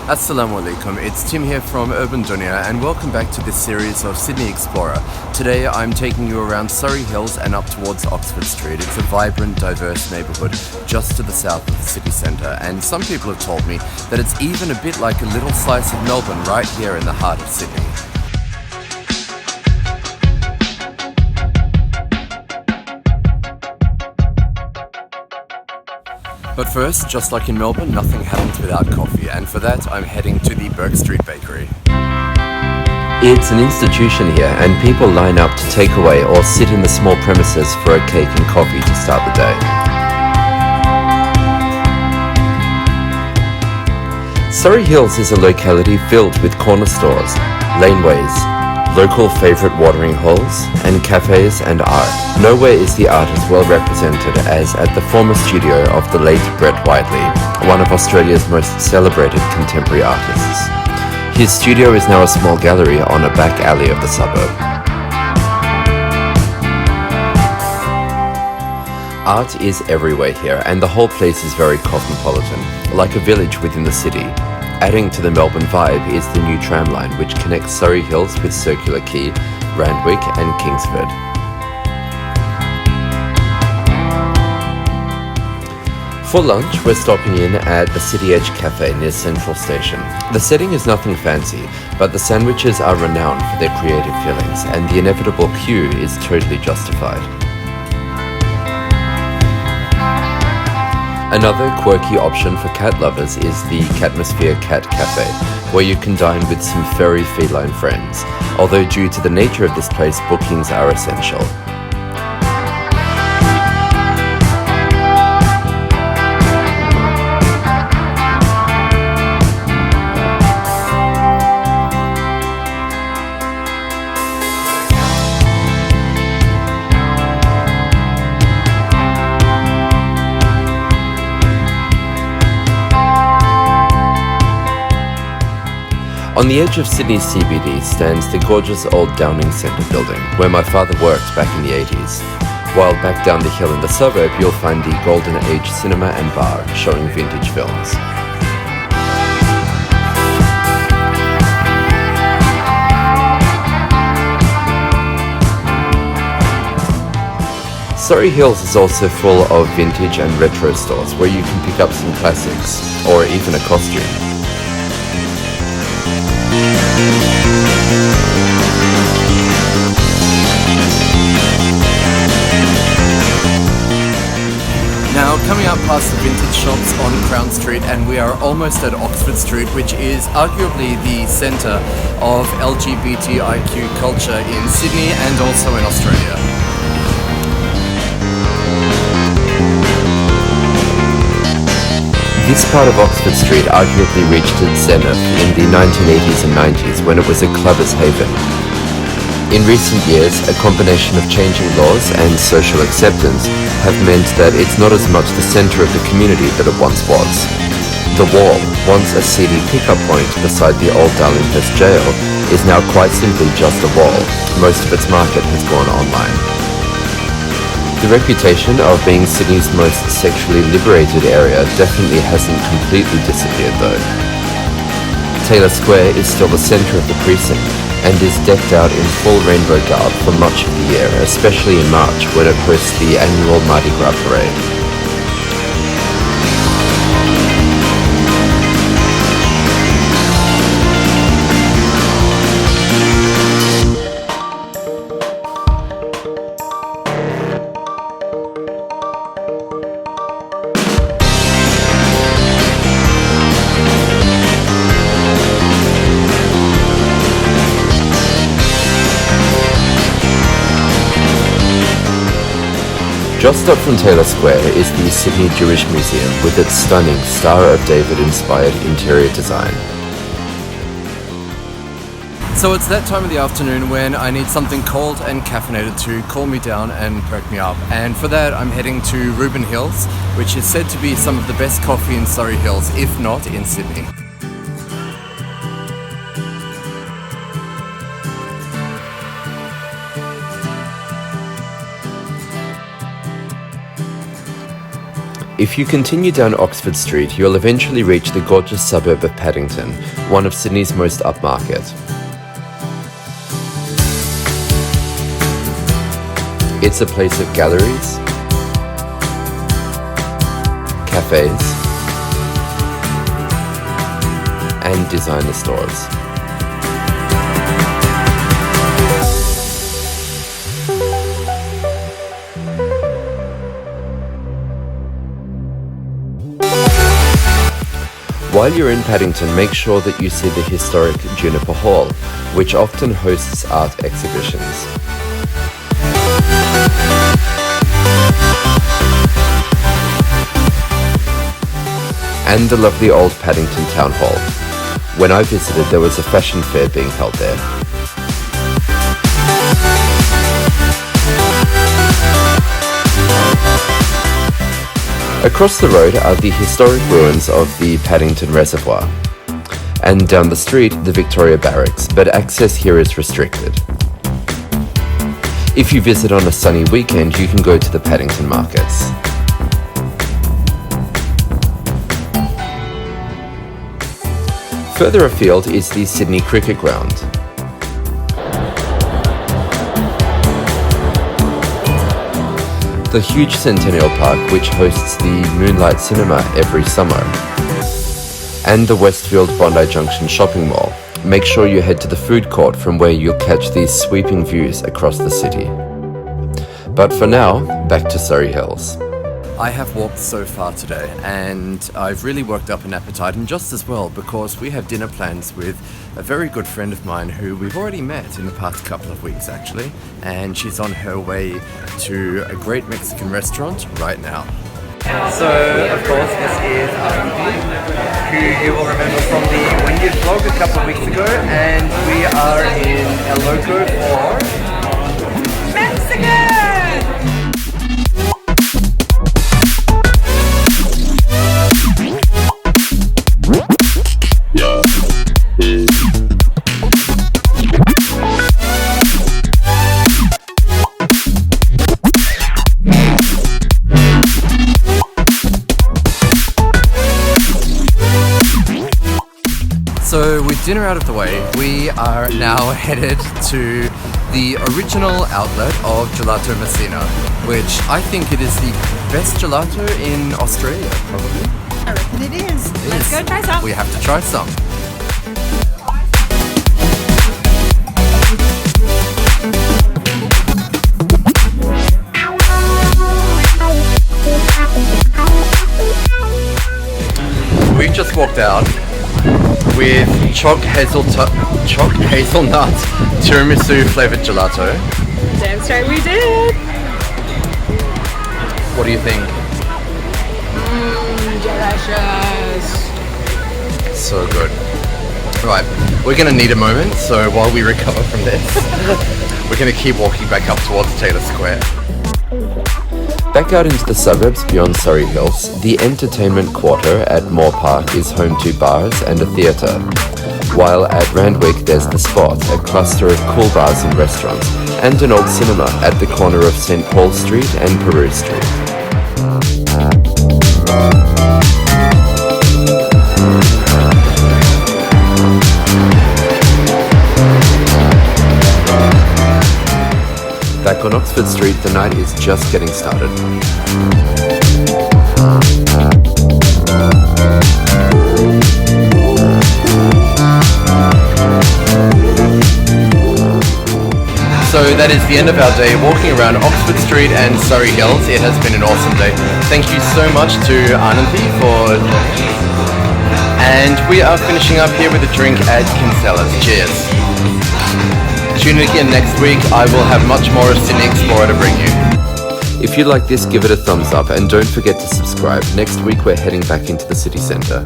Assalamu alaikum, it's Tim here from Urban Dunya and welcome back to this series of Sydney Explorer. Today I'm taking you around Surry Hills and up towards Oxford Street. It's a vibrant, diverse neighbourhood just to the south of the city centre, and some people have told me that it's even a bit like a little slice of Melbourne right here in the heart of Sydney. But first, just like in Melbourne, nothing happens without coffee, and for that I'm heading to the Bourke Street Bakery. It's an institution here, and people line up to take away or sit in the small premises for a cake and coffee to start the day. Surry Hills is a locality filled with corner stores, laneways, local favourite watering holes, and cafes and art. Nowhere is the art as well represented as at the former studio of the late Whiteley, one of Australia's most celebrated contemporary artists. His studio is now a small gallery on a back alley of the suburb. Art is everywhere here, and the whole place is very cosmopolitan, like a village within the city. Adding to the Melbourne vibe is the new tram line which connects Surry Hills with Circular Quay, Randwick and Kingsford. For lunch, we're stopping in at the City Edge Cafe near Central Station. The setting is nothing fancy, but the sandwiches are renowned for their creative fillings, and the inevitable queue is totally justified. Another quirky option for cat lovers is the Catmosphere Cat Cafe, where you can dine with some furry feline friends, although due to the nature of this place, bookings are essential. On the edge of Sydney's CBD stands the gorgeous old Downing Centre building, where my father worked back in the 80s. While back down the hill in the suburb, you'll find the Golden Age Cinema and Bar, showing vintage films. Surry Hills is also full of vintage and retro stores, where you can pick up some classics, or even a costume. Now, coming up past the vintage shops on Crown Street, and we are almost at Oxford Street, which is arguably the centre of LGBTIQ culture in Sydney and also in Australia. This part of Oxford Street arguably reached its zenith in the 1980s and 90s when it was a clubber's haven. In recent years, a combination of changing laws and social acceptance have meant that it's not as much the centre of the community that it once was. The Wall, once a seedy pickup point beside the old Darlinghurst jail, is now quite simply just a wall. Most of its market has gone online. The reputation of being Sydney's most sexually liberated area definitely hasn't completely disappeared though. Taylor Square is still the centre of the precinct and is decked out in full rainbow garb for much of the year, especially in March when it hosts the annual Mardi Gras parade. Just up from Taylor Square is the Sydney Jewish Museum with its stunning Star of David-inspired interior design. So it's that time of the afternoon when I need something cold and caffeinated to cool me down and perk me up. And for that I'm heading to Reuben Hills, which is said to be some of the best coffee in Surry Hills, if not in Sydney. If you continue down Oxford Street, you'll eventually reach the gorgeous suburb of Paddington, one of Sydney's most upmarket. It's a place of galleries, cafes, and designer stores. While you're in Paddington, make sure that you see the historic Juniper Hall, which often hosts art exhibitions. And the lovely old Paddington Town Hall. When I visited, there was a fashion fair being held there. Across the road are the historic ruins of the Paddington Reservoir, and down the street the Victoria Barracks, but access here is restricted. If you visit on a sunny weekend, you can go to the Paddington Markets. Further afield is the Sydney Cricket Ground. The huge Centennial Park, which hosts the Moonlight Cinema every summer, and the Westfield Bondi Junction shopping mall. Make sure you head to the food court from where you'll catch these sweeping views across the city. But for now, back to Surry Hills. I have walked so far today and I've really worked up an appetite, and just as well because we have dinner plans with a very good friend of mine who we've already met in the past couple of weeks actually, and she's on her way to a great Mexican restaurant right now. So of course this is Auntie, who you will remember from the Wendy vlog a couple of weeks ago, and we are in El Loco for Mexican! So with dinner out of the way, we are now headed to the original outlet of Gelato Messina, which I think it is the best gelato in Australia, probably. I reckon it is. Let's go try some. We have to try some. We've just walked out with choc hazelnut tiramisu flavored gelato. Damn straight we did. What do you think? Delicious. So good. Right, we're gonna need a moment, so while we recover from this, we're gonna keep walking back up towards Taylor Square. Back out into the suburbs beyond Surry Hills, the entertainment quarter at Moore Park is home to bars and a theatre, while at Randwick there's The Spot, a cluster of cool bars and restaurants, and an old cinema at the corner of St. Paul Street and Peru Street. Back on Oxford Street, the night is just getting started. So that is the end of our day walking around Oxford Street and Surry Hills. It has been an awesome day. Thank you so much to Ananthi for joining. And we are finishing up here with a drink at Kinsella's. Cheers. Tune in again next week. I will have much more of Sydney Explorer to bring you. If you like this, give it a thumbs up and don't forget to subscribe. Next week we're heading back into the city centre.